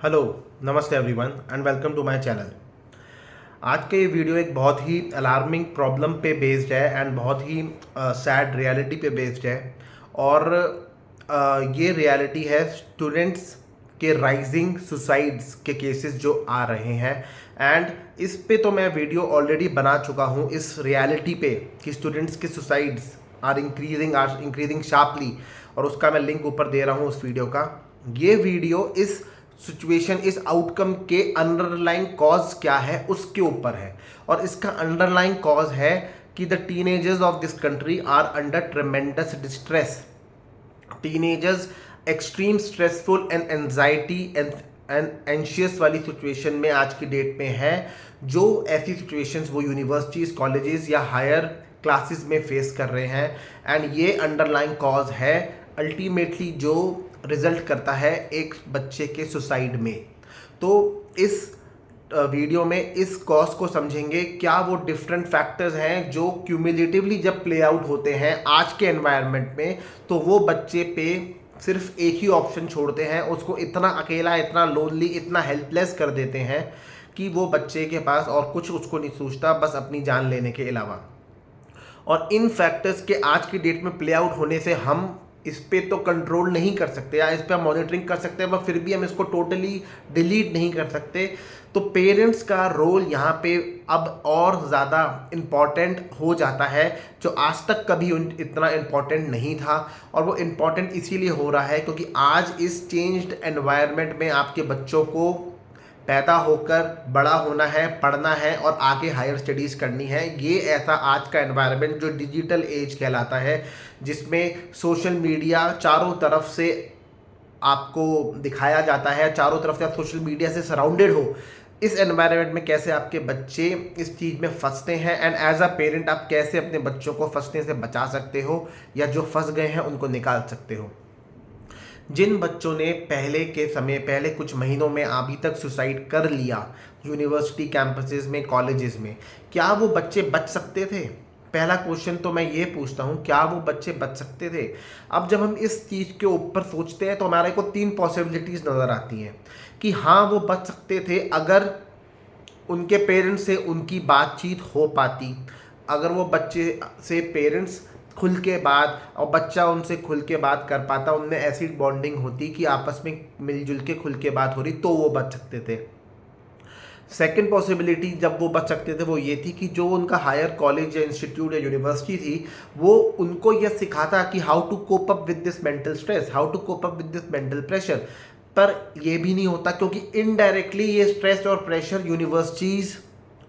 Hello, नमस्ते everyone and welcome to my channel. आज का ये वीडियो एक बहुत ही अलार्मिंग प्रॉब्लम पे बेस्ड है एंड बहुत ही सैड रियलिटी पे बेस्ड है। और ये रियलिटी है स्टूडेंट्स के राइजिंग सुसाइड्स के केसेस जो आ रहे हैं। एंड इस पे तो मैं वीडियो ऑलरेडी बना चुका हूँ इस रियलिटी पे कि स्टूडेंट्स के सुसाइड्स आर इंक्रीजिंग शार्पली, और उसका मैं लिंक ऊपर दे रहा हूँ उस वीडियो का। ये वीडियो इस सिचुएशन, इस आउटकम के अंडरलाइंग कॉज क्या है उसके ऊपर है। और इसका अंडरलाइंग कॉज है कि the teenagers of this country are under tremendous distress. Teenagers extreme stressful and anxiety and anxious वाली सिचुएशन में आज की डेट में है। जो ऐसी सिचुएशंस वो यूनिवर्सिटीज़, कॉलेजेस या हायर क्लासेस में फेस कर रहे हैं। एंड ये अंडरलाइंग कॉज है अल्टीमेटली जो रिजल्ट करता है एक बच्चे के सुसाइड में। तो इस वीडियो में इस कॉज को समझेंगे, क्या वो डिफरेंट फैक्टर्स हैं जो क्यूमुलेटिवली जब प्ले आउट होते हैं आज के एनवायरनमेंट में, तो वो बच्चे पे सिर्फ एक ही ऑप्शन छोड़ते हैं, उसको इतना अकेला, इतना लोनली, इतना हेल्पलेस कर देते हैं कि वो बच्चे के पास और कुछ उसको नहीं सूझता बस अपनी जान लेने के अलावा। और इन फैक्टर्स के आज की डेट में प्ले आउट होने से हम इस पे तो कंट्रोल नहीं कर सकते, या इस पे हम मॉनिटरिंग कर सकते हैं, पर फिर भी हम इसको टोटली डिलीट नहीं कर सकते। तो पेरेंट्स का रोल यहाँ पे अब और ज़्यादा इम्पॉर्टेंट हो जाता है, जो आज तक कभी इतना इम्पॉर्टेंट नहीं था। और वो इम्पॉर्टेंट इसीलिए हो रहा है क्योंकि आज इस चेंज्ड एनवायरनमेंट में आपके बच्चों को पैदा होकर बड़ा होना है, पढ़ना है और आगे हायर स्टडीज़ करनी है। ये ऐसा आज का एनवायरनमेंट जो डिजिटल एज कहलाता है, जिसमें सोशल मीडिया चारों तरफ से आपको दिखाया जाता है, चारों तरफ से आप सोशल मीडिया से सराउंडेड हो। इस एनवायरनमेंट में कैसे आपके बच्चे इस चीज़ में फंसते हैं, एंड एज अ पेरेंट आप कैसे अपने बच्चों को फंसने से बचा सकते हो, या जो फंस गए हैं उनको निकाल सकते हो। जिन बच्चों ने पहले कुछ महीनों में अभी तक सुसाइड कर लिया यूनिवर्सिटी कैंपसेस में, कॉलेजेस में, क्या वो बच्चे बच सकते थे? पहला क्वेश्चन तो मैं ये पूछता हूँ, क्या वो बच्चे बच सकते थे? अब जब हम इस चीज़ के ऊपर सोचते हैं तो हमारे को 3 पॉसिबिलिटीज़ नज़र आती हैं कि हाँ वो बच सकते थे अगर उनके पेरेंट्स से उनकी बातचीत हो पाती, अगर वो बच्चे से पेरेंट्स खुल के बात और बच्चा उनसे खुल के बात कर पाता, उनमें ऐसी बॉन्डिंग होती कि आपस में मिलजुल के खुल के बात हो रही, तो वो बच सकते थे। सेकेंड पॉसिबिलिटी जब वो बच सकते थे वो ये थी कि जो उनका हायर कॉलेज या इंस्टीट्यूट या यूनिवर्सिटी थी वो उनको यह सिखाता कि how to cope up with this mental stress, how to cope up with this mental pressure. पर ये भी नहीं होता क्योंकि इनडायरेक्टली ये स्ट्रेस और प्रेशर यूनिवर्सिटीज़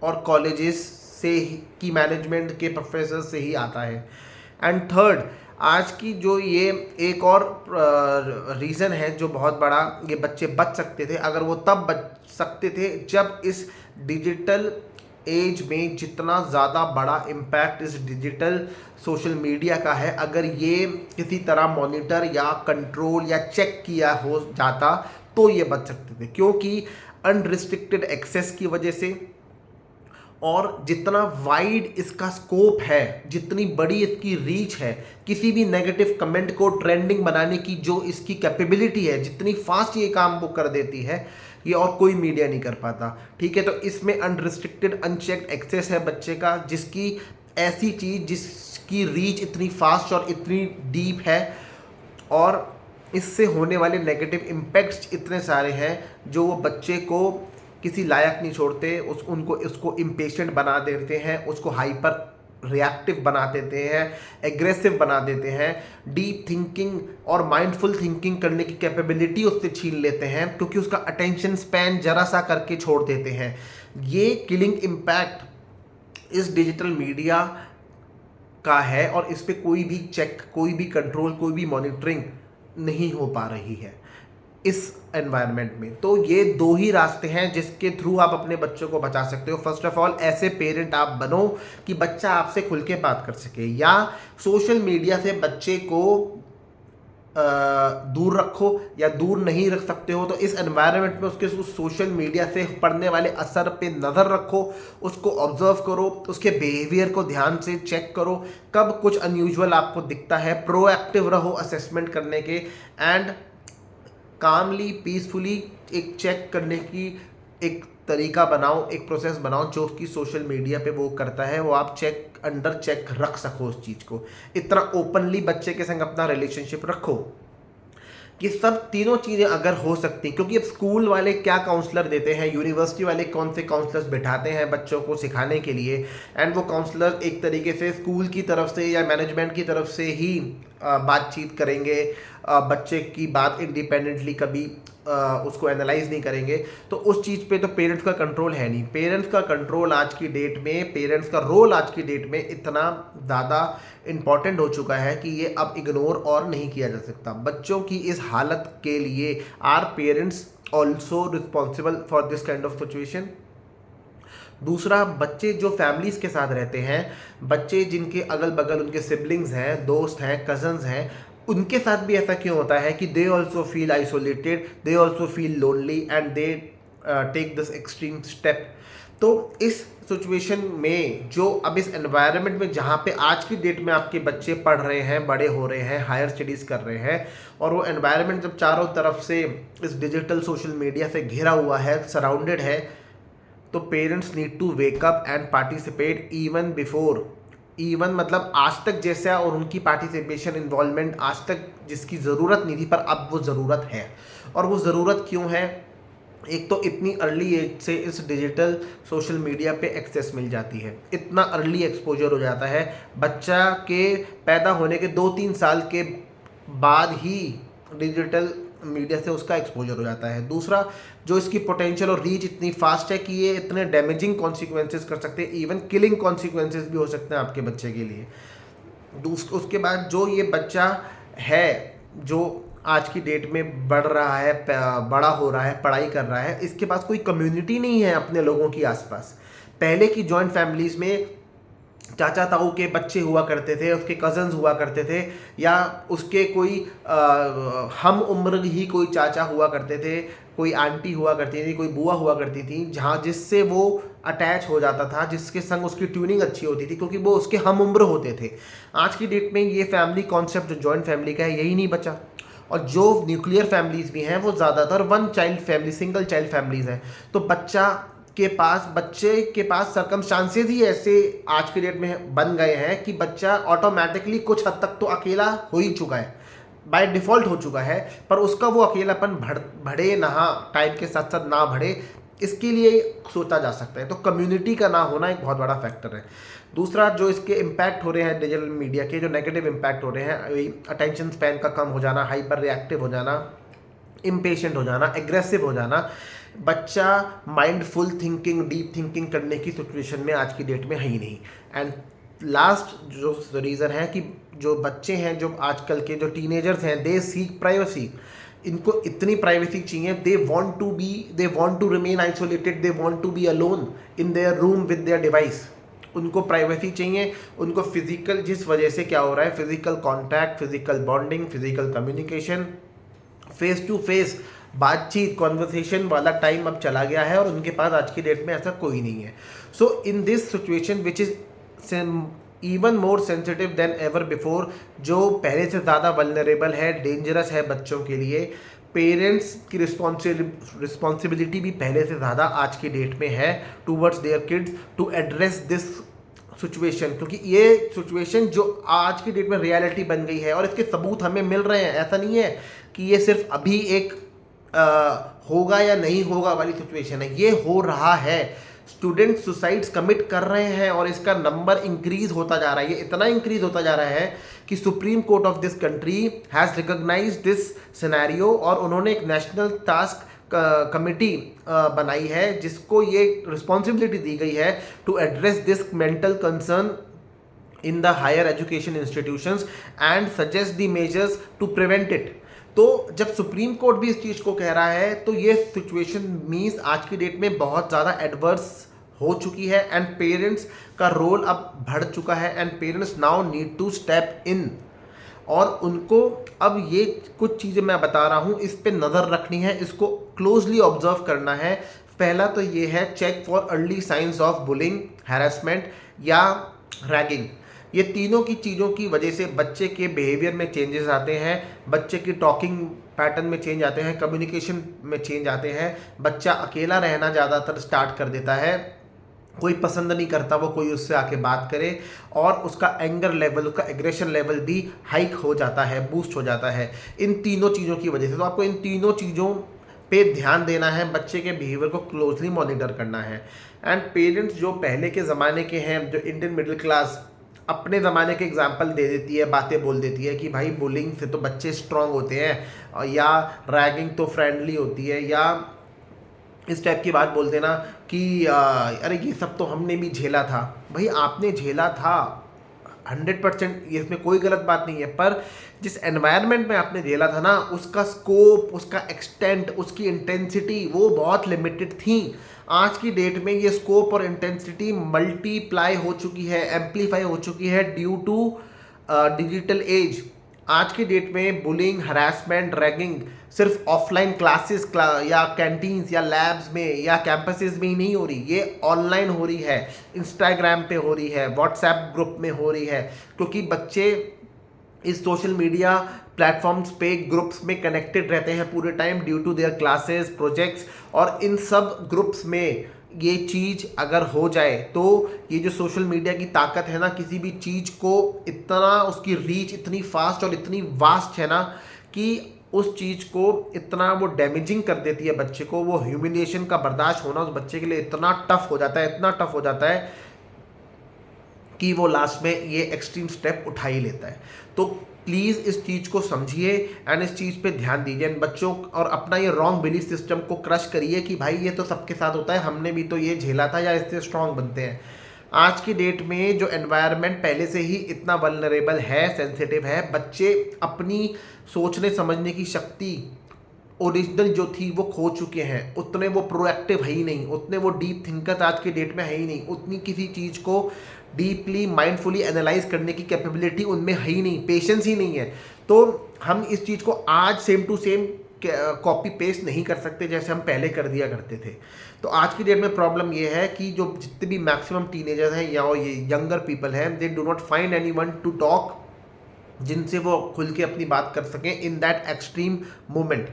और कॉलेजेस से की मैनेजमेंट के प्रोफेसर से ही आता है। एंड थर्ड, आज की जो ये एक और रीज़न है जो बहुत बड़ा, ये बच्चे बच सकते थे अगर वो तब बच सकते थे जब इस डिजिटल एज में जितना ज़्यादा बड़ा इम्पैक्ट इस डिजिटल सोशल मीडिया का है, अगर ये किसी तरह मॉनिटर या कंट्रोल या चेक किया हो जाता तो ये बच सकते थे। क्योंकि अनरिस्ट्रिक्टेड एक्सेस की वजह से और जितना वाइड इसका स्कोप है, जितनी बड़ी इसकी रीच है, किसी भी नेगेटिव कमेंट को ट्रेंडिंग बनाने की जो इसकी कैपेबिलिटी है, जितनी फास्ट ये काम वो कर देती है, ये और कोई मीडिया नहीं कर पाता। ठीक है, तो इसमें अनरिस्ट्रिक्टेड अनचेक्ड एक्सेस है बच्चे का, जिसकी ऐसी चीज़ जिसकी रीच इतनी फास्ट और इतनी डीप है, और इससे होने वाले नेगेटिव इम्पैक्ट्स इतने सारे हैं जो वो बच्चे को किसी लायक नहीं छोड़ते, उसको इम्पेशेंट बना देते हैं, उसको हाइपर रिएक्टिव बना देते हैं, एग्रेसिव बना देते हैं, डीप थिंकिंग और माइंडफुल थिंकिंग करने की कैपेबिलिटी उससे छीन लेते हैं क्योंकि उसका अटेंशन स्पैन जरा सा करके छोड़ देते हैं। ये किलिंग इम्पैक्ट इस डिजिटल मीडिया का है और इस पर कोई भी चेक, कोई भी कंट्रोल, कोई भी मॉनिटरिंग नहीं हो पा रही है इस एनवायरनमेंट में। तो ये 2 ही रास्ते हैं जिसके थ्रू आप अपने बच्चों को बचा सकते हो। फर्स्ट ऑफ ऑल, ऐसे पेरेंट आप बनो कि बच्चा आपसे खुल के बात कर सके, या सोशल मीडिया से बच्चे को दूर रखो, या दूर नहीं रख सकते हो तो इस एनवायरनमेंट में उसके उस सोशल मीडिया से पड़ने वाले असर पे नज़र रखो, उसको ऑब्जर्व करो, उसके बिहेवियर को ध्यान से चेक करो, कब कुछ अनयूजुअल आपको दिखता है, प्रोएक्टिव रहो असेसमेंट करने के, एंड कामली पीसफुली एक चेक करने की एक तरीका बनाओ, एक प्रोसेस बनाओ जो कि सोशल मीडिया पे वो करता है, वो आप चेक अंडर चेक रख सको उस चीज़ को। इतना ओपनली बच्चे के संग अपना रिलेशनशिप रखो कि सब तीनों चीज़ें अगर हो सकती, क्योंकि अब स्कूल वाले क्या काउंसलर देते हैं, यूनिवर्सिटी वाले कौन से काउंसलर्स बिठाते हैं बच्चों को सिखाने के लिए, एंड वो काउंसलर एक तरीके से स्कूल की तरफ से या मैनेजमेंट की तरफ से ही बातचीत करेंगे, बच्चे की बात इंडिपेंडेंटली कभी उसको एनालाइज नहीं करेंगे, तो उस चीज़ पे तो पेरेंट्स का कंट्रोल है नहीं। पेरेंट्स का कंट्रोल आज की डेट में, पेरेंट्स का रोल आज की डेट में इतना ज़्यादा इम्पॉर्टेंट हो चुका है कि ये अब इग्नोर और नहीं किया जा सकता। बच्चों की इस हालत के लिए are parents also responsible for this kind of situation. दूसरा, बच्चे जो फैमिलीज़ के साथ रहते हैं, बच्चे जिनके अगल बगल उनके सिबलिंग्स हैं, दोस्त हैं, कजन्स हैं, उनके साथ भी ऐसा क्यों होता है कि they also feel isolated, they also feel lonely and they take this extreme step. तो इस सिचुएशन में जो अब इस एनवायरनमेंट में जहाँ पे आज की डेट में आपके बच्चे पढ़ रहे हैं, बड़े हो रहे हैं, हायर स्टडीज़ कर रहे हैं, और वो एनवायरनमेंट जब चारों तरफ से इस डिजिटल सोशल मीडिया से घिरा हुआ है, सराउंडेड है, तो parents need to wake up and participate even before, even मतलब आज तक जैसा, और उनकी पार्टिसिपेशन इन्वॉल्वमेंट आज तक जिसकी ज़रूरत नहीं थी पर अब वो ज़रूरत है। और वो ज़रूरत क्यों है? एक तो इतनी अर्ली एज से इस डिजिटल सोशल मीडिया पे एक्सेस मिल जाती है, इतना अर्ली एक्सपोजर हो जाता है, बच्चा के पैदा होने के 2-3 साल के बाद ही डिजिटल मीडिया से उसका एक्सपोजर हो जाता है। दूसरा, जो इसकी पोटेंशियल और रीच इतनी फास्ट है कि ये इतने डैमेजिंग कॉन्सिक्वेंसेस कर सकते हैं, इवन किलिंग कॉन्सिक्वेंसेस भी हो सकते हैं आपके बच्चे के लिए। उसके बाद जो ये बच्चा है जो आज की डेट में बढ़ रहा है, बड़ा हो रहा है, पढ़ाई कर रहा है, इसके पास कोई कम्युनिटी नहीं है अपने लोगों की आसपास। पहले की जॉइंट फैमिलीज़ में चाचा ताऊ के बच्चे हुआ करते थे, उसके कज़न्स हुआ करते थे, या उसके कोई हम उम्र ही कोई चाचा हुआ करते थे, कोई आंटी हुआ करती थी, कोई बुआ हुआ करती थी, जहाँ जिससे वो अटैच हो जाता था, जिसके संग उसकी ट्यूनिंग अच्छी होती थी क्योंकि वो उसके हम उम्र होते थे। आज की डेट में ये फैमिली कॉन्सेप्ट जो जॉइंट फैमिली का है यही नहीं बचा, और जो न्यूक्लियर फैमिलीज़ भी हैं वो ज़्यादातर one child family, single child families हैं। तो बच्चे के पास सर्कमस्टांसेस ही ऐसे आज के डेट में बन गए हैं कि बच्चा ऑटोमेटिकली कुछ हद तक तो अकेला हो ही चुका है, बाय डिफ़ॉल्ट हो चुका है, पर उसका वो अकेलापन बढ़े ना, टाइम के साथ साथ ना बढ़े, इसके लिए सोचा जा सकता है। तो कम्युनिटी का ना होना एक बहुत बड़ा फैक्टर है। दूसरा, जो इसके इम्पैक्ट हो रहे हैं डिजिटल मीडिया के, जो नेगेटिव इम्पैक्ट हो रहे हैं, अटेंशन स्पैन का कम हो जाना, हाइपर रिएक्टिव हो जाना, इम्पेशेंट हो जाना, एग्रेसिव हो जाना, बच्चा माइंडफुल थिंकिंग, डीप थिंकिंग करने की सिचुएशन में आज की डेट में है ही नहीं। एंड लास्ट जो रीज़न है कि जो बच्चे हैं, जो आजकल के जो टीनेजर्स हैं, दे सीक प्राइवेसी, इनको इतनी प्राइवेसी चाहिए, they want to remain isolated, they want to be alone in their room with their device. उनको प्राइवेसी चाहिए, उनको फिजिकल, जिस वजह से क्या हो रहा है, physical contact, physical bonding, physical communication, face to face बातचीत, कॉन्वर्सेशन वाला टाइम अब चला गया है, और उनके पास आज की डेट में ऐसा कोई नहीं है। So in this situation which is even more sensitive than ever before, जो पहले से ज़्यादा वल्नरेबल है, डेंजरस है बच्चों के लिए, पेरेंट्स की रिस्पॉन्सिबिलिटी भी पहले से ज़्यादा आज की डेट में है towards their kids to address this situation, क्योंकि ये सिचुएशन जो आज की डेट में रियलिटी बन गई है और इसके सबूत हमें मिल रहे हैं। ऐसा नहीं है कि ये सिर्फ अभी एक होगा या नहीं होगा वाली सिचुएशन है, ये हो रहा है। स्टूडेंट सुसाइड्स कमिट कर रहे हैं और इसका नंबर इंक्रीज होता जा रहा है, ये इतना इंक्रीज होता जा रहा है कि supreme court of this country has recognised this scenario, और उन्होंने एक नेशनल टास्क कमिटी बनाई है जिसको ये रिस्पॉन्सिबिलिटी दी गई है to address this mental concern in the higher education institutions and suggest the measures to prevent it. तो जब सुप्रीम कोर्ट भी इस चीज़ को कह रहा है तो ये सिचुएशन मीन्स आज की डेट में बहुत ज़्यादा एडवर्स हो चुकी है, एंड पेरेंट्स का रोल अब बढ़ चुका है, and parents now need to step in. और उनको अब ये कुछ चीज़ें मैं बता रहा हूँ, इस पे नज़र रखनी है, इसको क्लोजली ऑब्जर्व करना है। पहला तो ये है, check for early signs of bullying, harassment या रैगिंग। ये तीनों की चीज़ों की वजह से बच्चे के बिहेवियर में चेंजेस आते हैं, बच्चे की टॉकिंग पैटर्न में चेंज आते हैं, कम्युनिकेशन में चेंज आते हैं, बच्चा अकेला रहना ज़्यादातर स्टार्ट कर देता है, कोई पसंद नहीं करता वो कोई उससे आके बात करे, और उसका एंगर लेवल, उसका एग्रेशन लेवल भी हाइक हो जाता है, बूस्ट हो जाता है इन तीनों चीज़ों की वजह से। तो आपको इन तीनों चीज़ों पे ध्यान देना है, बच्चे के बिहेवियर को क्लोजली मॉनिटर करना है। एंड पेरेंट्स जो पहले के ज़माने के हैं, जो इंडियन मिडिल क्लास अपने ज़माने के एग्जाम्पल दे देती है, बातें बोल देती है कि भाई बुलिंग से तो बच्चे स्ट्रांग होते हैं, या रैगिंग तो फ्रेंडली होती है, या इस टाइप की बात बोलते ना कि अरे ये सब तो हमने भी झेला था। भाई आपने झेला था 100%, इसमें कोई गलत बात नहीं है, पर जिस एनवायरनमेंट में आपने झेला था ना, उसका स्कोप, उसका एक्सटेंट, उसकी इंटेंसिटी वो बहुत लिमिटेड थी। आज की डेट में ये स्कोप और इंटेंसिटी मल्टीप्लाई हो चुकी है, एम्पलीफाई हो चुकी है ड्यू टू डिजिटल एज। आज की डेट में बुलिंग, हरासमेंट, रैगिंग सिर्फ ऑफलाइन क्लासेस या कैंटीन्स या लैब्स में या कैंपसेस में ही नहीं हो रही, ये ऑनलाइन हो रही है, इंस्टाग्राम पे हो रही है, व्हाट्सएप ग्रुप में हो रही है, क्योंकि बच्चे इस सोशल मीडिया प्लेटफॉर्म्स पे ग्रुप्स में कनेक्टेड रहते हैं पूरे time due to their classes, projects, और इन सब ग्रुप्स में ये चीज़ अगर हो जाए तो ये जो सोशल मीडिया की ताकत है ना, किसी भी चीज़ को इतना, उसकी रीच इतनी फास्ट और इतनी वास्ट है ना कि उस चीज़ को इतना वो डैमेजिंग कर देती है बच्चे को, वो ह्यूमिलिएशन का बर्दाश्त होना उस बच्चे के लिए इतना टफ हो जाता है, इतना टफ हो जाता है कि वो लास्ट में ये एक्सट्रीम स्टेप उठा ही लेता है। तो प्लीज़ इस चीज़ को समझिए एंड इस चीज़ पे ध्यान दीजिए बच्चों, और अपना ये रॉन्ग बिलीफ सिस्टम को क्रश करिए कि भाई ये तो सबके साथ होता है, हमने भी तो ये झेला था, या इससे स्ट्रांग बनते हैं। आज की डेट में जो एनवायरनमेंट पहले से ही इतना वल्नरेबल है, सेंसिटिव है, बच्चे अपनी सोचने समझने की शक्ति ओरिजिनल जो थी वो खो चुके हैं, उतने वो प्रोएक्टिव है ही नहीं, उतने वो डीप थिंकर्स आज की डेट में है ही नहीं, उतनी किसी चीज़ को डीपली माइंडफुली एनालाइज करने की कैपेबिलिटी उनमें है ही नहीं, पेशेंस ही नहीं है। तो हम इस चीज़ को आज same to same copy paste नहीं कर सकते जैसे हम पहले कर दिया करते थे। तो आज की डेट में प्रॉब्लम ये है कि जो जितने भी मैक्सिमम टीनेजर्स हैं या ये यंगर पीपल हैं, they do not find anyone to talk जिनसे वो खुल के अपनी बात कर सकें इन दैट एक्सट्रीम मोमेंट।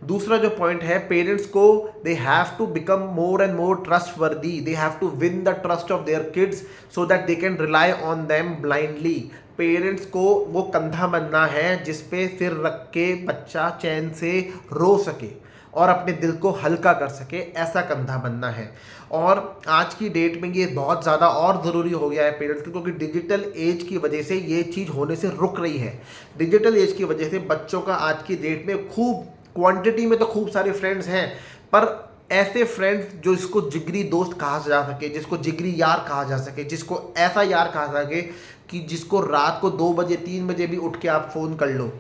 दूसरा जो पॉइंट है, पेरेंट्स को they have to become more and more trustworthy, they have to win the trust of their kids so that they can rely on them blindly. Parents को वो कंधा बनना है जिस पे सिर रख के बच्चा चैन से रो सके और अपने दिल को हल्का कर सके, ऐसा कंधा बनना है। और आज की डेट में ये बहुत ज़्यादा और ज़रूरी हो गया है पेरेंट्स को, क्योंकि डिजिटल एज की वजह से ये चीज़ होने से रुक रही है। डिजिटल एज की वजह से बच्चों का आज की डेट में खूब क्वांटिटी में तो खूब सारे फ्रेंड्स हैं, पर ऐसे फ्रेंड्स जो इसको जिगरी दोस्त कहा जा सके, जिसको जिगरी यार कहा जा सके, जिसको ऐसा यार कहा जा सके कि जिसको रात को 2 बजे 3 बजे भी उठ के आप फ़ोन कर लो,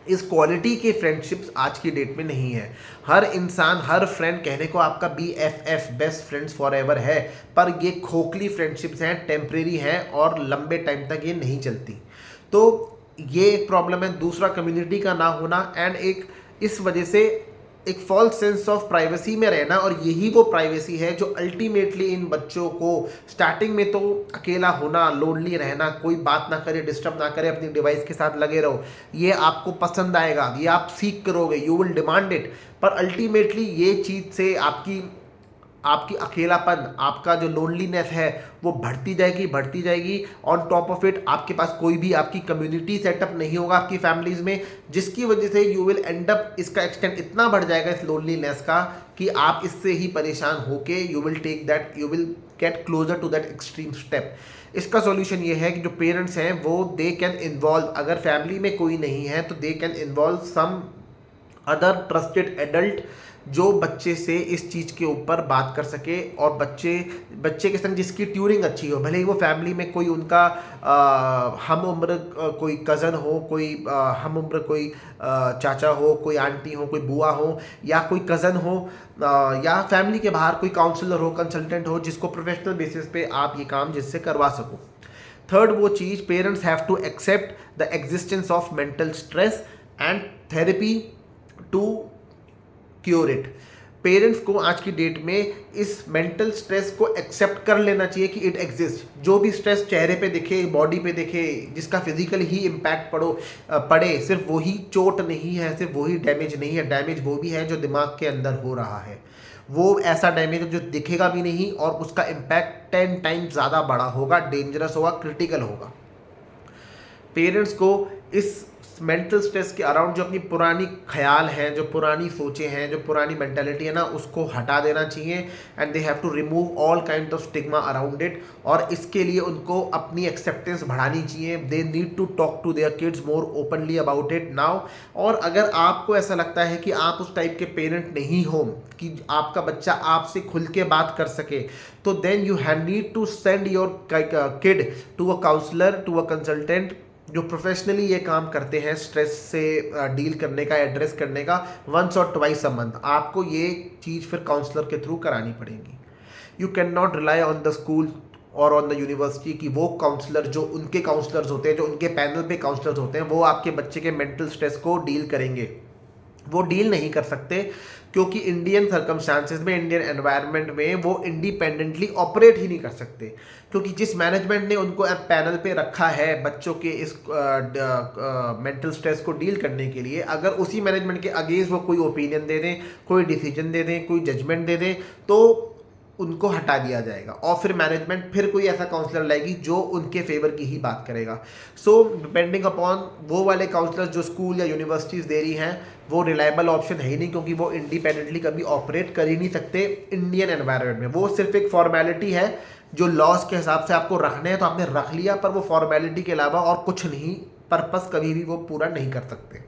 इस क्वालिटी के फ्रेंडशिप्स आज की डेट में नहीं है। हर इंसान, हर फ्रेंड कहने को आपका BFF best friends for ever है, पर ये खोखली फ्रेंडशिप्स हैं, टेम्परेरी हैं और लंबे टाइम तक ये नहीं चलती। तो ये एक प्रॉब्लम है। दूसरा, कम्युनिटी का ना होना, एंड एक इस वजह से एक फॉल्स सेंस ऑफ प्राइवेसी में रहना, और यही वो प्राइवेसी है जो अल्टीमेटली इन बच्चों को स्टार्टिंग में तो अकेला होना, लोनली रहना, कोई बात ना करे, डिस्टर्ब ना करे, अपनी डिवाइस के साथ लगे रहो, ये आपको पसंद आएगा, ये आप सीख करोगे, यू विल डिमांड इट। पर अल्टीमेटली ये चीज़ से आपकी अकेलापन, आपका जो लोनलीनेस है वो बढ़ती जाएगी। ऑन टॉप ऑफ इट आपके पास कोई भी आपकी कम्युनिटी सेटअप नहीं होगा आपकी फैमिलीज़ में, जिसकी वजह से यू विल एंड अप, इसका एक्सटेंट इतना बढ़ जाएगा इस लोनलीनेस का कि आप इससे ही परेशान होके you will get closer to that extreme step. इसका सॉल्यूशन ये है कि जो पेरेंट्स हैं वो दे कैन इन्वॉल्व, अगर फैमिली में कोई नहीं है तो they can involve some other trusted adult जो बच्चे से इस चीज़ के ऊपर बात कर सके, और बच्चे के संग जिसकी ट्यूरिंग अच्छी हो, भले ही वो फैमिली में कोई उनका हम उम्र कोई कज़न हो, कोई हम उम्र कोई चाचा हो, कोई आंटी हो, कोई बुआ हो, या कोई कज़न हो, या फैमिली के बाहर कोई काउंसलर हो, कंसल्टेंट हो, जिसको प्रोफेशनल बेसिस पे आप ये काम जिससे करवा सको। थर्ड वो चीज़, parents have to accept the existence of mental stress and therapy to cure it. Parents को आज की डेट में इस मेंटल स्ट्रेस को एक्सेप्ट कर लेना चाहिए कि इट एग्जिस्ट। जो भी स्ट्रेस चेहरे पे दिखे, बॉडी पे दिखे, जिसका फिजिकल ही इम्पैक्ट पड़े, सिर्फ वही चोट नहीं है, सिर्फ वही डैमेज नहीं है, डैमेज वो भी है जो दिमाग के अंदर हो रहा है। वो ऐसा डैमेज है जो दिखेगा भी नहीं और उसका इम्पैक्ट 10 टाइम्स ज़्यादा बड़ा होगा, डेंजरस होगा, क्रिटिकल होगा। पेरेंट्स को इस मेंटल स्ट्रेस के अराउंड जो अपनी पुरानी ख्याल हैं, जो पुरानी सोचें हैं, जो पुरानी मेंटालिटी है ना, उसको हटा देना चाहिए and they have to remove all kind of stigma around it. और इसके लिए उनको अपनी एक्सेप्टेंस बढ़ानी चाहिए। They need to talk to their kids more openly about it now. और अगर आपको ऐसा लगता है कि आप उस टाइप के पेरेंट नहीं हो कि आपका बच्चा आपसे खुल के बात कर सके, तो then you have need to send your kid to a counsellor, to a consultant जो प्रोफेशनली ये काम करते हैं स्ट्रेस से डील करने का, एड्रेस करने का, वंस और ट्वाइस अ मंथ। आपको ये चीज़ फिर काउंसलर के थ्रू करानी पड़ेगी। You can not rely on the school और ऑन द यूनिवर्सिटी कि वो काउंसलर जो उनके काउंसलर्स होते हैं, जो उनके पैनल पे काउंसलर्स होते हैं, वो आपके बच्चे के मेंटल स्ट्रेस को डील करेंगे। वो डील नहीं कर सकते क्योंकि इंडियन सर्कमस्टांसेस में, इंडियन एनवायरनमेंट में वो इंडिपेंडेंटली ऑपरेट ही नहीं कर सकते। क्योंकि जिस मैनेजमेंट ने उनको पैनल पे रखा है बच्चों के इस मेंटल स्ट्रेस को डील करने के लिए, अगर उसी मैनेजमेंट के अगेंस्ट वो कोई ओपिनियन दे दें, कोई डिसीजन दे दें, कोई जजमेंट दे दें, तो उनको हटा दिया जाएगा और फिर मैनेजमेंट फिर कोई ऐसा काउंसलर लाएगी जो उनके फेवर की ही बात करेगा। सो डिपेंडिंग अपॉन वो वाले काउंसलर जो स्कूल या यूनिवर्सिटीज़ दे रही हैं, वो रिलायबल ऑप्शन है ही नहीं, क्योंकि वो इंडिपेंडेंटली कभी ऑपरेट कर ही नहीं सकते इंडियन एनवायरनमेंट में। वो सिर्फ एक फॉर्मेलिटी है जो लॉज के हिसाब से आपको रखने हैं तो आपने रख लिया, पर वो फॉर्मेलिटी के अलावा और कुछ नहीं, पर्पस कभी भी वो पूरा नहीं कर सकते।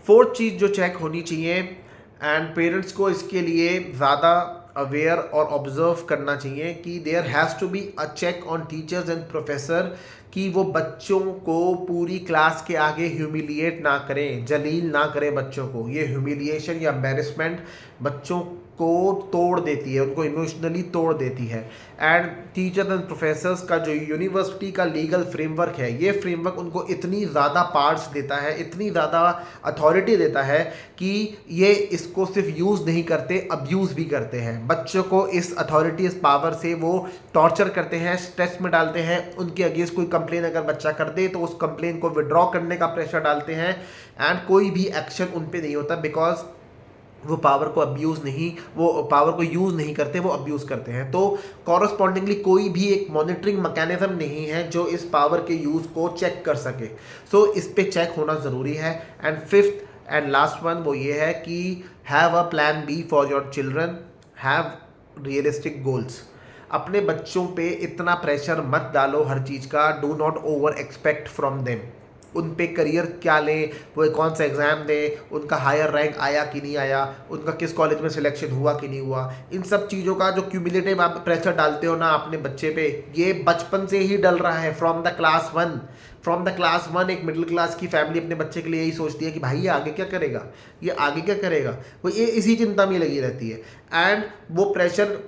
फोर्थ चीज़ जो चेक होनी चाहिए, एंड पेरेंट्स को इसके लिए ज़्यादा अवेयर और ऑब्जर्व करना चाहिए कि there has to be a check on teachers and professor कि वो बच्चों को पूरी क्लास के आगे ह्यूमिलिएट ना करें, जलील ना करें बच्चों को। ये ह्यूमिलिएशन या एम्बैरेसमेंट बच्चों को तोड़ देती है, उनको इमोशनली तोड़ देती है। एंड टीचर एंड प्रोफेसर्स का जो यूनिवर्सिटी का लीगल फ्रेमवर्क है, ये फ्रेमवर्क उनको इतनी ज़्यादा पार्ट्स देता है, इतनी ज़्यादा अथॉरिटी देता है कि ये इसको सिर्फ यूज़ नहीं करते, अब्यूज़ भी करते हैं। बच्चों को इस अथॉरिटी, इस पावर से वो टॉर्चर करते हैं, स्ट्रेस में डालते हैं। उनके अगेंस्ट कोई कंप्लेन अगर बच्चा कर दे तो उस कंप्लेन को विड्रॉ करने का प्रेशर डालते हैं एंड कोई भी एक्शन उन पे नहीं होता, बिकॉज वो पावर को अब्यूज़ नहीं, वो पावर को यूज़ नहीं करते, वो अब्यूज़ करते हैं। तो कॉरस्पॉन्डिंगली कोई भी एक मॉनिटरिंग मैकेनिज्म नहीं है जो इस पावर के यूज़ को चेक कर सके। सो इस पे चेक होना ज़रूरी है। And fifth and last one वो ये है कि have a plan B for your children, have realistic goals. अपने बच्चों पे इतना प्रेशर मत डालो हर चीज़ का, do not over expect from them. उन पे करियर क्या लें, वो कौन सा एग्ज़ाम दें, उनका हायर रैंक आया कि नहीं आया, उनका किस कॉलेज में सिलेक्शन हुआ कि नहीं हुआ, इन सब चीज़ों का जो क्यूमुलेटिव आप प्रेशर डालते हो ना अपने बच्चे पे, ये बचपन से ही डल रहा है। फ्रॉम द क्लास वन एक मिडिल क्लास की फैमिली अपने बच्चे के लिए यही सोचती है कि भाई ये आगे क्या करेगा, ये आगे क्या करेगा, वो ये इसी चिंता में लगी रहती है। एंड वो प्रेशर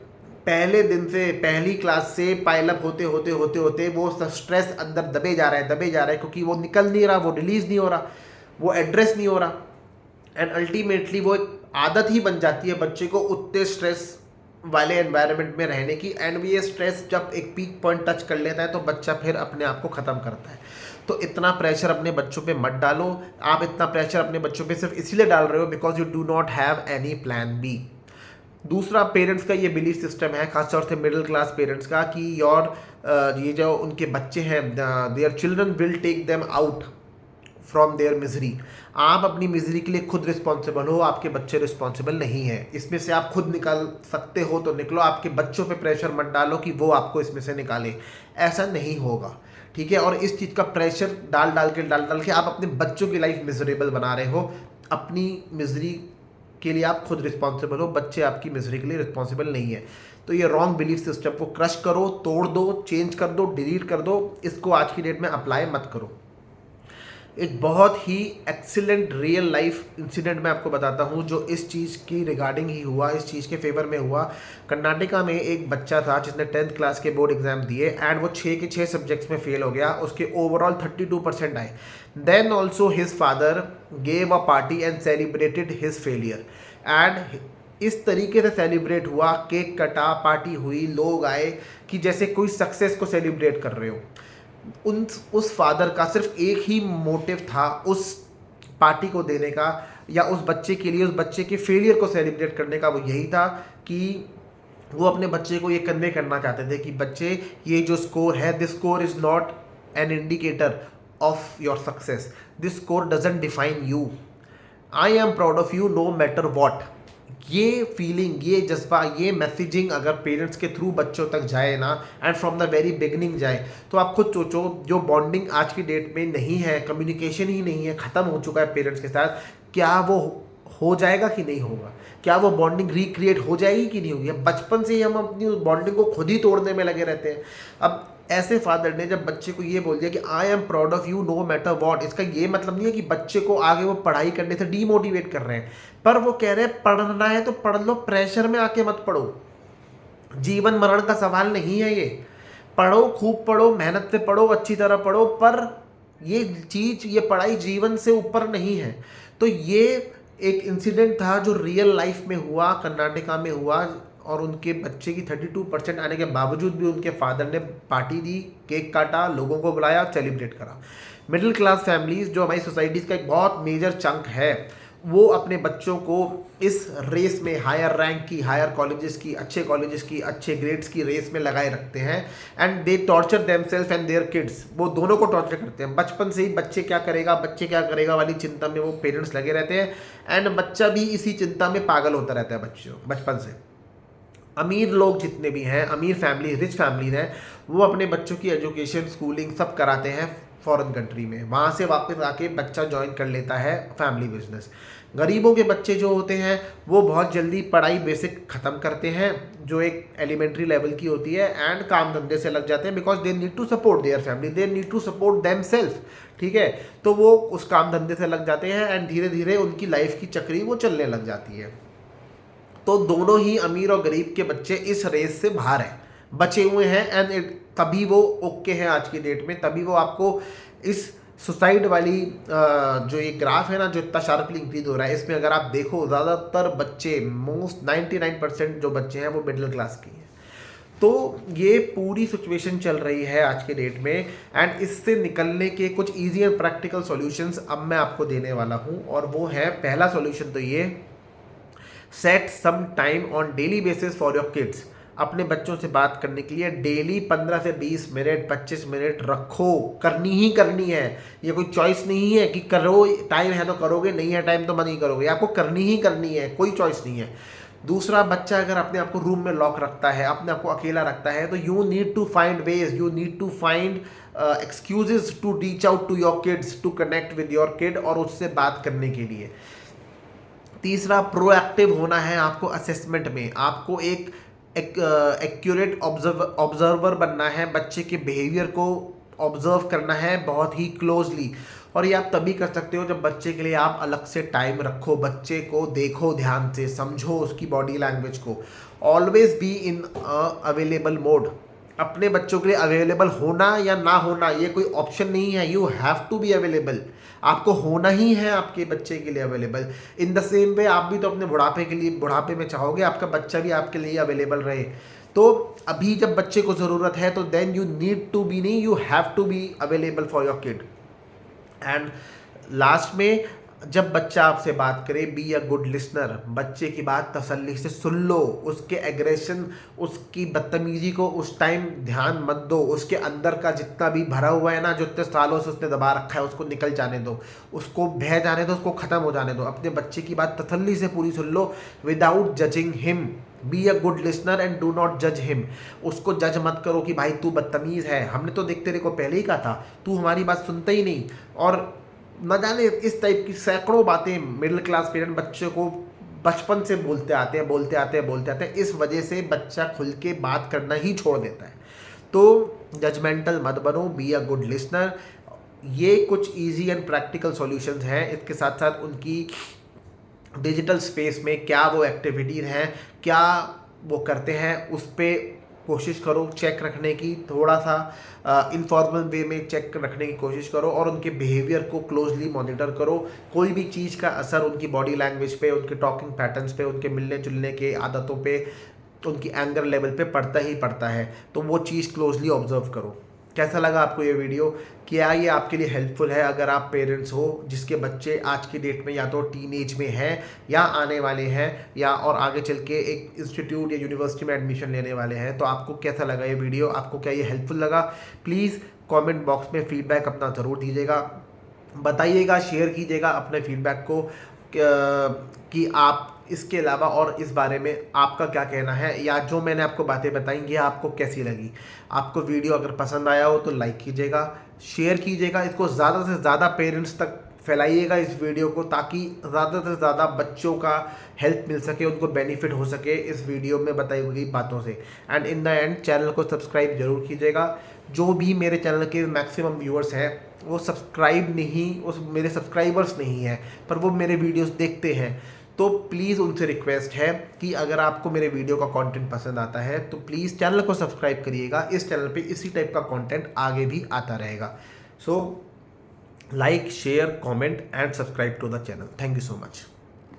पहले दिन से, पहली क्लास से पाइलअप होते वो स्ट्रेस अंदर दबे जा रहा है, क्योंकि वो निकल नहीं रहा, वो रिलीज़ नहीं हो रहा, वो एड्रेस नहीं हो रहा। एंड अल्टीमेटली वो एक आदत ही बन जाती है बच्चे को उतने स्ट्रेस वाले एनवायरनमेंट में रहने की। एंड ये स्ट्रेस जब एक पीक पॉइंट टच कर लेता है तो बच्चा फिर अपने आप को ख़त्म करता है। तो इतना प्रेशर अपने बच्चों पे मत डालो। आप इतना प्रेशर अपने बच्चों पे सिर्फ इसलिए डाल रहे हो because you do not have any plan B. दूसरा, पेरेंट्स का ये बिलीफ सिस्टम है, खासतौर से मिडिल क्लास पेरेंट्स का, कि ये जो उनके बच्चे हैं, their children will take them out from their misery. आप अपनी मिजरी के लिए खुद रिस्पॉन्सिबल हो, आपके बच्चे रिस्पॉन्सिबल नहीं है। इसमें से आप खुद निकल सकते हो तो निकलो, आपके बच्चों पे प्रेशर मत डालो कि वो आपको इसमें से निकाले, ऐसा नहीं होगा, ठीक है। और इस चीज़ का प्रेशर डाल के आप अपने बच्चों की लाइफ मिजरेबल बना रहे हो। अपनी मिजरी के लिए आप खुद रिस्पॉन्सिबल हो, बच्चे आपकी मिजरी के लिए रिस्पॉन्सिबल नहीं है। तो ये रॉन्ग बिलीफ सिस्टम को क्रश करो, तोड़ दो, चेंज कर दो, डिलीट कर दो, इसको आज की डेट में अप्लाई मत करो। एक बहुत ही एक्सीलेंट रियल लाइफ इंसिडेंट मैं आपको बताता हूँ जो इस चीज़ की रिगार्डिंग ही हुआ, इस चीज़ के फेवर में हुआ। कर्नाटका में एक बच्चा था जिसने 10th क्लास के बोर्ड एग्जाम दिए एंड वो 6 के 6 सब्जेक्ट्स में फेल हो गया, उसके ओवरऑल 32% आए। Then also his father gave a party and celebrated his failure and इस तरीके से सेलिब्रेट हुआ, केक कटा, पार्टी हुई, लोग आए कि जैसे कोई सक्सेस को सेलिब्रेट कर रहे हो। उस फादर का सिर्फ एक ही मोटिव था उस पार्टी को देने का या उस बच्चे के लिए, उस बच्चे के फेलियर को सेलिब्रेट करने का। वो यही था कि वो अपने बच्चे को ये कन्वे करना चाहते थे कि बच्चे, ये जो स्कोर है, this score is not an indicator of your success, this score doesn't define you, I am proud of you know matter what. ये फीलिंग, ये जज्बा, ये मैसेजिंग अगर पेरेंट्स के थ्रू बच्चों तक जाए ना, and from the very beginning जाए, तो आप खुद सोचो जो बॉन्डिंग आज की डेट में नहीं है, कम्युनिकेशन ही नहीं है, ख़त्म हो चुका है पेरेंट्स के साथ, क्या वो हो जाएगा कि नहीं होगा? क्या वो बॉन्डिंग रिक्रिएट हो जाएगी कि नहीं होगी? बचपन से ही हम अपनी बॉन्डिंग को खुद ही तोड़ने में लगे रहते हैं। अब ऐसे फादर ने जब बच्चे को ये बोल दिया कि I am proud of you know matter what, इसका ये मतलब नहीं है कि बच्चे को आगे वो पढ़ाई करने से डीमोटिवेट कर रहे हैं, पर वो कह रहे हैं पढ़ना है तो पढ़ लो, प्रेशर में आके मत पढ़ो, जीवन मरण का सवाल नहीं है ये। पढ़ो, खूब पढ़ो, मेहनत से पढ़ो, अच्छी तरह पढ़ो, पर ये चीज़, ये पढ़ाई जीवन से ऊपर नहीं है। तो ये एक इंसिडेंट था जो रियल लाइफ में हुआ, कर्नाटका में हुआ, और उनके बच्चे की 32% आने के बावजूद भी उनके फादर ने पार्टी दी, केक काटा, लोगों को बुलाया, सेलिब्रेट करा। मिडिल क्लास फैमिलीज़ जो हमारी सोसाइटीज़ का एक बहुत मेजर चंक है, वो अपने बच्चों को इस रेस में, हायर रैंक की, हायर कॉलेजेस की, अच्छे कॉलेजेस की, अच्छे ग्रेड्स की रेस में लगाए रखते हैं and they torture themselves and their kids. वो दोनों को टॉर्चर करते हैं। बचपन से ही बच्चे क्या करेगा वाली चिंता में वो पेरेंट्स लगे रहते हैं एंड बच्चा भी इसी चिंता में पागल होता रहता है बचपन से। अमीर लोग जितने भी हैं, अमीर फैमिली, रिच फैमिलीज हैं, वो अपने बच्चों की एजुकेशन, स्कूलिंग सब कराते हैं फॉरेन कंट्री में। वहाँ से वापस आके बच्चा ज्वाइन कर लेता है फैमिली बिजनेस। गरीबों के बच्चे जो होते हैं वो बहुत जल्दी पढ़ाई बेसिक ख़त्म करते हैं जो एक एलिमेंट्री लेवल की होती है एंड काम धंधे से लग जाते हैं, because they need to support their family, they need to support them self. ठीक है, तो वो उस काम धंधे से लग जाते हैं एंड धीरे धीरे उनकी लाइफ की चक्री वो चलने लग जाती है। तो दोनों ही अमीर और गरीब के बच्चे इस रेस से बाहर हैं, बचे हुए हैं एंड तभी वो ओके हैं आज की डेट में। तभी वो आपको इस सुसाइड वाली जो ये ग्राफ है ना, जो इतना शार्पली इंक्रीज हो रहा है, इसमें अगर आप देखो ज़्यादातर बच्चे, मोस्ट 99% जो बच्चे हैं वो मिडिल क्लास के हैं। तो ये पूरी सिचुएशन चल रही है आज के डेट में एंड इससे निकलने के कुछ ईजी एंड प्रैक्टिकल सॉल्यूशंस अब मैं आपको देने वाला हूँ। और वो है, पहला सॉल्यूशन तो ये, set some time on daily basis for your kids. अपने बच्चों से बात करने के लिए डेली 15 से 20 मिनट, 25 मिनट रखो, करनी ही करनी है। ये कोई चॉइस नहीं है कि करो, टाइम है तो करोगे, नहीं है टाइम तो मत नहीं करोगे, आपको करनी ही करनी है, कोई चॉइस नहीं है। दूसरा, बच्चा अगर अपने आप को रूम में लॉक रखता है, अपने आप को अकेला रखता है, तो you need to find ways, you need to find excuses to reach out to your kids, to connect with your kid और उससे बात करने के लिए। तीसरा, प्रोएक्टिव होना है आपको असेसमेंट में। आपको एक एक्यूरेट ऑब्जर्वर बनना है, बच्चे के बिहेवियर को ऑब्जर्व करना है बहुत ही क्लोजली। और ये आप तभी कर सकते हो जब बच्चे के लिए आप अलग से टाइम रखो, बच्चे को देखो, ध्यान से समझो उसकी बॉडी लैंग्वेज को। Always be in available mode. अपने बच्चों के लिए अवेलेबल होना या ना होना ये कोई ऑप्शन नहीं है, you have to be available. आपको होना ही है आपके बच्चे के लिए available. In the same way आप भी तो अपने बुढ़ापे के लिए, बुढ़ापे में चाहोगे आपका बच्चा भी आपके लिए अवेलेबल रहे। तो अभी जब बच्चे को ज़रूरत है तो then you need to be, नहीं, you have to be available for your kid. And last में, जब बच्चा आपसे बात करे, बी अ गुड लिसनर। बच्चे की बात तसल्ली से सुन लो, उसके एग्रेशन, उसकी बदतमीजी को उस टाइम ध्यान मत दो। उसके अंदर का जितना भी भरा हुआ है ना, जो इतने सालों से उसने दबा रखा है, उसको निकल जाने दो, उसको बह जाने दो, उसको ख़त्म हो जाने दो। अपने बच्चे की बात तसल्ली से पूरी सुन लो, without judging him. Be a good listener and do not जज हिम। उसको जज मत करो कि भाई तू बदतमीज़ है, हमने तो देखते तेरे को पहले ही कहा था, तू हमारी बात सुनता ही नहीं। और न जाने इस टाइप की सैकड़ों बातें मिडिल क्लास पेरेंट बच्चे को बचपन से बोलते आते हैं। इस वजह से बच्चा खुल के बात करना ही छोड़ देता है। तो जजमेंटल मत बनो, बी अ गुड लिसनर। ये कुछ इजी एंड प्रैक्टिकल सॉल्यूशंस हैं। इसके साथ साथ उनकी डिजिटल स्पेस में क्या वो एक्टिविटीज़ हैं, क्या वो करते हैं, उस पर कोशिश करो चेक रखने की, थोड़ा सा इनफॉर्मल वे में चेक रखने की कोशिश करो और उनके बिहेवियर को क्लोजली मॉनिटर करो। कोई भी चीज़ का असर उनकी बॉडी लैंग्वेज पे, उनके टॉकिंग पैटर्न्स पे, उनके मिलने जुलने के आदतों पे, उनकी एंगर लेवल पे पड़ता ही पड़ता है, तो वो चीज़ क्लोजली ऑब्जर्व करो। कैसा लगा आपको ये वीडियो? क्या ये आपके लिए हेल्पफुल है? अगर आप पेरेंट्स हो जिसके बच्चे आज की डेट में या तो टीनेज में हैं या आने वाले हैं या और आगे चल के एक इंस्टीट्यूट या यूनिवर्सिटी में एडमिशन लेने वाले हैं, तो आपको कैसा लगा ये वीडियो? आपको क्या ये हेल्पफुल लगा? प्लीज़ कमेंट बॉक्स में फीडबैक अपना ज़रूर दीजिएगा, बताइएगा, शेयर कीजिएगा अपने फीडबैक को कि आप इसके अलावा और इस बारे में आपका क्या कहना है, या जो मैंने आपको बातें बताई ये आपको कैसी लगी। आपको वीडियो अगर पसंद आया हो तो लाइक कीजिएगा, शेयर कीजिएगा, इसको ज़्यादा से ज़्यादा पेरेंट्स तक फैलाइएगा इस वीडियो को, ताकि ज़्यादा से ज़्यादा बच्चों का हेल्प मिल सके, उनको बेनिफिट हो सके इस वीडियो में बताई हुई बातों से। And in the end channel को सब्सक्राइब जरूर कीजिएगा। जो भी मेरे चैनल के मैक्सिमम व्यूअर्स हैं वो सब्सक्राइब नहीं, उस मेरे सब्सक्राइबर्स नहीं हैं, पर वो मेरे वीडियोस देखते हैं, तो प्लीज़ उनसे रिक्वेस्ट है कि अगर आपको मेरे वीडियो का कंटेंट पसंद आता है तो प्लीज़ चैनल को सब्सक्राइब करिएगा। इस चैनल पे इसी टाइप का कंटेंट आगे भी आता रहेगा। So like, share, comment and subscribe to the channel. Thank you so much.